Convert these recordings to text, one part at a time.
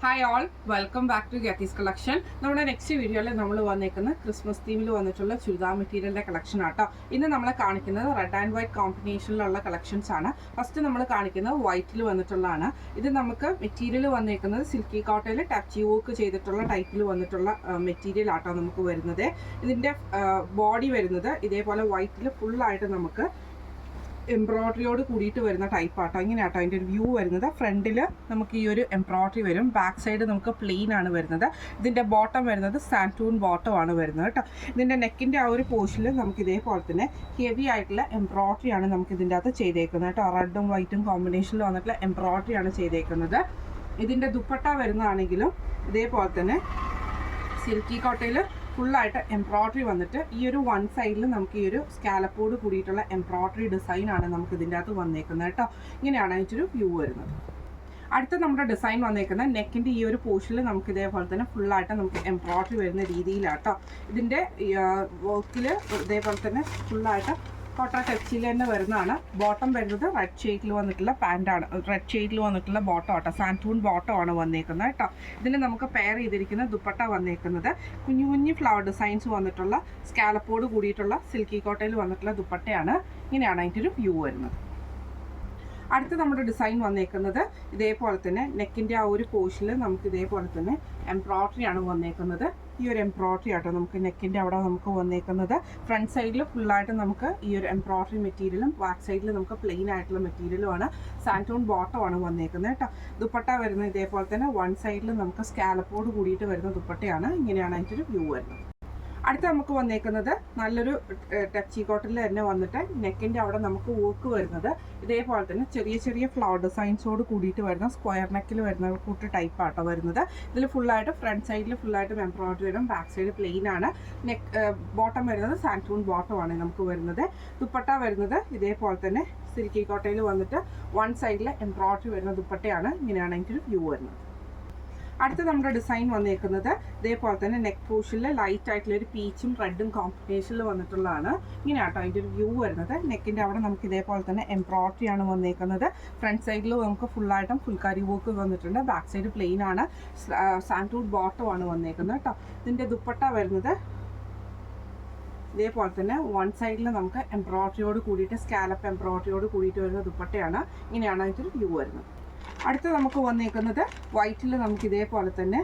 Hi all, welcome back to ഗത്തീസ് collection. നമ്മുടെ next വീഡിയോയിൽ നമ്മൾ വന്നേക്കുന്നത് ക്രിസ്മസ് തീമിൽ വന്നിട്ടുള്ള ചുരിദാർ മെറ്റീരിയലിൻ്റെ കളക്ഷൻ ആട്ടോ. ഇന്ന് നമ്മളെ കാണിക്കുന്നത് റെഡ് ആൻഡ് വൈറ്റ് കോമ്പിനേഷനിലുള്ള കളക്ഷൻസ് ആണ്. ഫസ്റ്റ് നമ്മൾ കാണിക്കുന്നത് വൈറ്റിൽ വന്നിട്ടുള്ളതാണ്. ഇത് നമുക്ക് മെറ്റീരിയൽ വന്നേക്കുന്നത് സിൽക്കി കോട്ടയിൽ ടച്ച് വർക്ക് ചെയ്തിട്ടുള്ള ടൈപ്പിൽ വന്നിട്ടുള്ള മെറ്റീരിയൽ ആട്ടോ നമുക്ക് വരുന്നത്. ഇതിൻ്റെ ബോഡി വരുന്നത് ഇതേപോലെ വൈറ്റിൽ ഫുള്ളായിട്ട് നമുക്ക് എംബ്രോയ്ഡറിയോട് കൂടിയിട്ട് വരുന്ന ടൈപ്പ് ആട്ടോ. ഇങ്ങനെയാട്ടോ അതിൻ്റെ ഒരു വ്യൂ വരുന്നത്. ഫ്രണ്ടിൽ നമുക്ക് ഈ ഒരു എംബ്രോയ്ഡറി വരും, ബാക്ക് സൈഡ് നമുക്ക് പ്ലെയിൻ ആണ് വരുന്നത്. ഇതിൻ്റെ ബോട്ടം വരുന്നത് സാൻറ്റൂൺ ബോട്ടം ആണ് വരുന്നത് കേട്ടോ. ഇതിൻ്റെ നെക്കിൻ്റെ ആ ഒരു പോർഷനിൽ നമുക്ക് ഇതേപോലെ തന്നെ ഹെവി ആയിട്ടുള്ള എംബ്രോയ്ഡറി ആണ് നമുക്ക് ഇതിൻ്റെ അകത്ത് ചെയ്തേക്കുന്നത് കേട്ടോ. റെഡും വൈറ്റും കോമ്പിനേഷനിൽ വന്നിട്ടുള്ള എംബ്രോയ്ഡറി ആണ് ചെയ്തേക്കുന്നത്. ഇതിൻ്റെ ദുപ്പട്ട വരുന്നതാണെങ്കിലും ഇതേപോലെ തന്നെ സിൽക്കി കോട്ടയിൽ ഫുള്ളായിട്ട് എംബ്രോയ്ഡറി വന്നിട്ട് ഈ ഒരു വൺ സൈഡിൽ നമുക്ക് ഈ ഒരു സ്കാലപ്പോട് കൂടിയിട്ടുള്ള എംബ്രോയ്ഡറി ഡിസൈനാണ് നമുക്ക് ഇതിൻ്റെ അകത്ത് വന്നേക്കുന്നത് കേട്ടോ. ഇങ്ങനെയാണ് അതിൻ്റെ വ്യൂ വരുന്നത്. അടുത്ത നമ്മുടെ ഡിസൈൻ വന്നേക്കുന്നത് നെക്കിൻ്റെ ഈ ഒരു പോർഷനിൽ നമുക്ക് ഇതേപോലെ തന്നെ ഫുള്ളായിട്ട് നമുക്ക് എംബ്രോയ്ഡറി വരുന്ന രീതിയിലാട്ടോ. ഇതിൻ്റെ വർക്കിൽ ഇതേപോലെ തന്നെ ഫുള്ളായിട്ട് കോട്ട ടെക്സ്റ്റൈൽ തന്നെ വരുന്നതാണ്. ബോട്ടം വരുന്നത് റെഡ് ഷെയ്ഡിൽ വന്നിട്ടുള്ള പാൻറ്റാണ്, റെഡ് ഷെയ്ഡിൽ വന്നിട്ടുള്ള ബോട്ടം ആട്ടോ. സാൻറ്റൂൺ ബോട്ടം ആണ് വന്നേക്കുന്നത് കേട്ടോ. ഇതിന് നമുക്ക് പെയർ ചെയ്തിരിക്കുന്ന ദുപ്പട്ട വന്നേക്കുന്നത് കുഞ്ഞു കുഞ്ഞു ഫ്ലവർ ഡിസൈൻസ് വന്നിട്ടുള്ള സ്കാലപ്പോട് കൂടിയിട്ടുള്ള സിൽക്കി കോട്ടയിൽ വന്നിട്ടുള്ള ദുപ്പട്ടയാണ്. ഇങ്ങനെയാണ് അതിൻ്റെ ഒരു വ്യൂ വരുന്നത്. അടുത്ത നമ്മുടെ ഡിസൈൻ വന്നേക്കുന്നത് ഇതേപോലെ തന്നെ നെക്കിൻ്റെ ആ ഒരു പോർഷനിൽ നമുക്ക് ഇതേപോലെ തന്നെ എംബ്രോയ്ഡറി ആണ് വന്നേക്കുന്നത്. ഈ ഒരു എംബ്രോയ്ഡറി ആട്ടോ നമുക്ക് നെക്കിൻ്റെ അവിടെ നമുക്ക് വന്നേക്കുന്നത്. ഫ്രണ്ട് സൈഡിൽ ഫുള്ളായിട്ട് നമുക്ക് ഈ ഒരു എംബ്രോയ്ഡറി മെറ്റീരിയലും ബാക്ക് സൈഡിൽ നമുക്ക് പ്ലെയിൻ ആയിട്ടുള്ള മെറ്റീരിയലുമാണ്. സാൻറ്റൂൺ ബോട്ടം ആണ് വന്നേക്കുന്നത് കേട്ടോ. ദുപ്പട്ട വരുന്നത് ഇതേപോലെ തന്നെ വൺ സൈഡിൽ നമുക്ക് സ്കാലപ്പോട് കൂടിയിട്ട് വരുന്ന ദുപ്പട്ടയാണ്. ഇങ്ങനെയാണ് അതിൻ്റെ ഒരു വ്യൂ വരുന്നത്. അടുത്ത നമുക്ക് വന്നേക്കുന്നത് നല്ലൊരു ടച്ചി കോട്ടണിൽ തന്നെ വന്നിട്ട് നെക്കിൻ്റെ അവിടെ നമുക്ക് വർക്ക് വരുന്നത് ഇതേപോലെ തന്നെ ചെറിയ ചെറിയ ഫ്ലവർ ഡിസൈൻസോട് കൂടിയിട്ട് വരുന്ന സ്ക്വയർ നെക്കിൽ വരുന്ന കൂട്ട് ടൈപ്പ് ആട്ടോ വരുന്നത്. ഇതിൽ ഫുള്ളായിട്ട് ഫ്രണ്ട് സൈഡിൽ ഫുള്ളായിട്ട് എംബ്രോയ്ഡറി വരും, ബാക്ക് സൈഡ് പ്ലെയിൻ ആണ്. ബോട്ടം വരുന്നത് സാൻറ്റൂൺ ബോട്ടം ആണ് നമുക്ക് വരുന്നത്. ദുപ്പട്ട വരുന്നത് ഇതേപോലെ തന്നെ സിൽക്കി കോട്ടയിൽ വന്നിട്ട് വൺ സൈഡിൽ എംബ്രോയ്ഡറി വരുന്ന ദുപ്പട്ടയാണ്. ഇങ്ങനെയാണ് അതിൻ്റെ ഒരു വ്യൂ വരുന്നത്. അടുത്ത നമ്മുടെ ഡിസൈൻ വന്നേക്കുന്നത് ഇതേപോലെ തന്നെ നെക്ക് പോർഷനിൽ ലൈറ്റ് ആയിട്ടുള്ള ഒരു പീച്ചും റെഡും കോമ്പിനേഷനിൽ വന്നിട്ടുള്ളതാണ്. ഇങ്ങനെയാട്ടോ അതിൻ്റെ ഒരു വ്യൂ വരുന്നത്. നെക്കിൻ്റെ അവിടെ നമുക്ക് ഇതേപോലെ തന്നെ എംബ്രോയ്ഡറി ആണ് വന്നേക്കുന്നത്. ഫ്രണ്ട് സൈഡിൽ നമുക്ക് ഫുള്ളായിട്ടും ഫുൾക്കാരി വർക്ക് വന്നിട്ടുണ്ട്, ബാക്ക് സൈഡ് പ്ലെയിൻ ആണ്. സാൻറ്റൂൺ ബോട്ടം ആണ് വന്നേക്കുന്നത് കേട്ടോ. ഇതിൻ്റെ ദുപ്പട്ട വരുന്നത് ഇതേപോലെ തന്നെ വൺ സൈഡിൽ നമുക്ക് എംബ്രോയ്ഡറിയോട് കൂടിയിട്ട് സ്കാലപ്പ് എംബ്രോയ്ഡറിയോട് കൂടിയിട്ട് വരുന്ന ദുപ്പട്ടയാണ്. ഇങ്ങനെയാണ് അതിൻ്റെ ഒരു വ്യൂ വരുന്നത്. അടുത്ത നമുക്ക് വന്നേക്കുന്നത് വൈറ്റിൽ നമുക്ക് ഇതേപോലെ തന്നെ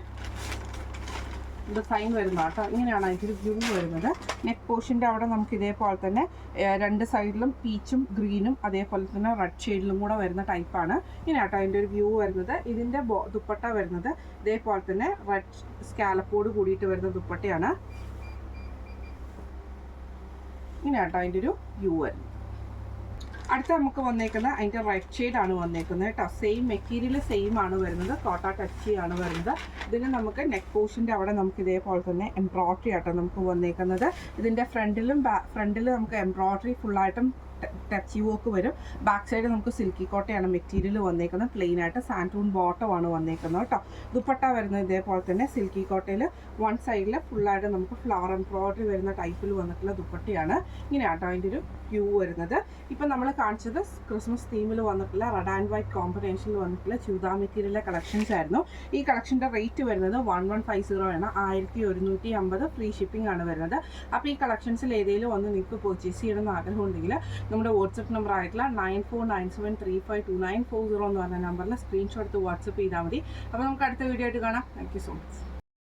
ഡിസൈൻ വരുന്ന കേട്ടോ. ഇങ്ങനെയാണ് അതിൻ്റെ വ്യൂ വരുന്നത്. നെക്ക് പോർഷൻ്റെ അവിടെ നമുക്ക് ഇതേപോലെ തന്നെ രണ്ട് സൈഡിലും പീച്ചും ഗ്രീനും അതേപോലെ തന്നെ റെഡ് ഷെയ്ഡിലും കൂടെ വരുന്ന ടൈപ്പാണ്. ഇങ്ങനെയാട്ടോ അതിൻ്റെ ഒരു വ്യൂ വരുന്നത്. ഇതിൻ്റെ ദുപ്പട്ട വരുന്നത് ഇതേപോലെ തന്നെ റെഡ് സ്കാലപ്പോട് കൂടിയിട്ട് വരുന്ന ദുപ്പട്ടയാണ്. ഇങ്ങനെയാട്ടോ അതിൻ്റെ ഒരു വ്യൂ വരുന്നത്. അടുത്ത നമുക്ക് വന്നേക്കുന്നത് അതിൻ്റെ റെഡ് ഷെയ്ഡാണ് വന്നേക്കുന്നത് കേട്ടോ. സെയിം മെറ്റീരിയൽ സെയിം ആണ് വരുന്നത്, കോട്ട ടച്ചി ആണ് വരുന്നത്. ഇതിന് നമുക്ക് നെക്ക് പോർഷൻ്റെ അവിടെ നമുക്ക് ഇതേപോലെ തന്നെ എംബ്രോയ്ഡറി ആട്ടോ നമുക്ക് വന്നേക്കുന്നത്. ഇതിൻ്റെ ഫ്രണ്ടിൽ നമുക്ക് എംബ്രോയ്ഡറി ഫുള്ളായിട്ടും ടച്ചി വർക്ക് വരും. ബാക്ക് സൈഡ് നമുക്ക് സിൽക്കി കോട്ടയാണ് മെറ്റീരിയൽ വന്നേക്കുന്നത്. പ്ലെയിൻ ആയിട്ട് സാൻറ്റൂൺ ബോട്ടം ആണ് വന്നേക്കുന്നത് കേട്ടോ. ദുപ്പട്ട വരുന്നത് ഇതേപോലെ തന്നെ സിൽക്കി കോട്ടയിൽ വൺ സൈഡിൽ ഫുള്ളായിട്ട് നമുക്ക് ഫ്ലവർ എംബ്രോയ്ഡറി വരുന്ന ടൈപ്പിൽ വന്നിട്ടുള്ള ദുപ്പട്ടയാണ്. ഇങ്ങനെയാട്ടോ അതിൻ്റെ ഒരു വ്യൂ വരുന്നത്. ഇപ്പം നമ്മൾ കാണിച്ചത് ക്രിസ്മസ് തീമിൽ വന്നിട്ടുള്ള റെഡ് ആൻഡ് വൈറ്റ് കോമ്പിനേഷനിൽ വന്നിട്ടുള്ള ചുരിദാർ മെറ്റീരിയലിലെ കളക്ഷൻസ് ആയിരുന്നു. ഈ കളക്ഷൻ്റെ റേറ്റ് വരുന്നത് 1150 ആണ്. 1150 ഫ്രീ ഷിപ്പിംഗ് ആണ് വരുന്നത്. അപ്പോൾ ഈ കളക്ഷൻസിൽ ഏതെങ്കിലും ഒന്ന് നിങ്ങൾക്ക് പർച്ചേസ് ചെയ്യണമെന്ന് ആഗ്രഹമുണ്ടെങ്കിൽ നമ്മുടെ വാട്സപ്പ് നമ്പർ ആയിട്ടുള്ള 9497352940 എന്ന് പറഞ്ഞ നമ്പറിൽ സ്ക്രീൻഷോട്ട് എടുത്ത് വാട്സപ്പ് ചെയ്താൽ മതി. അപ്പോൾ നമുക്ക് അടുത്ത വീഡിയോ ആയിട്ട് കാണാം. Thank you so much.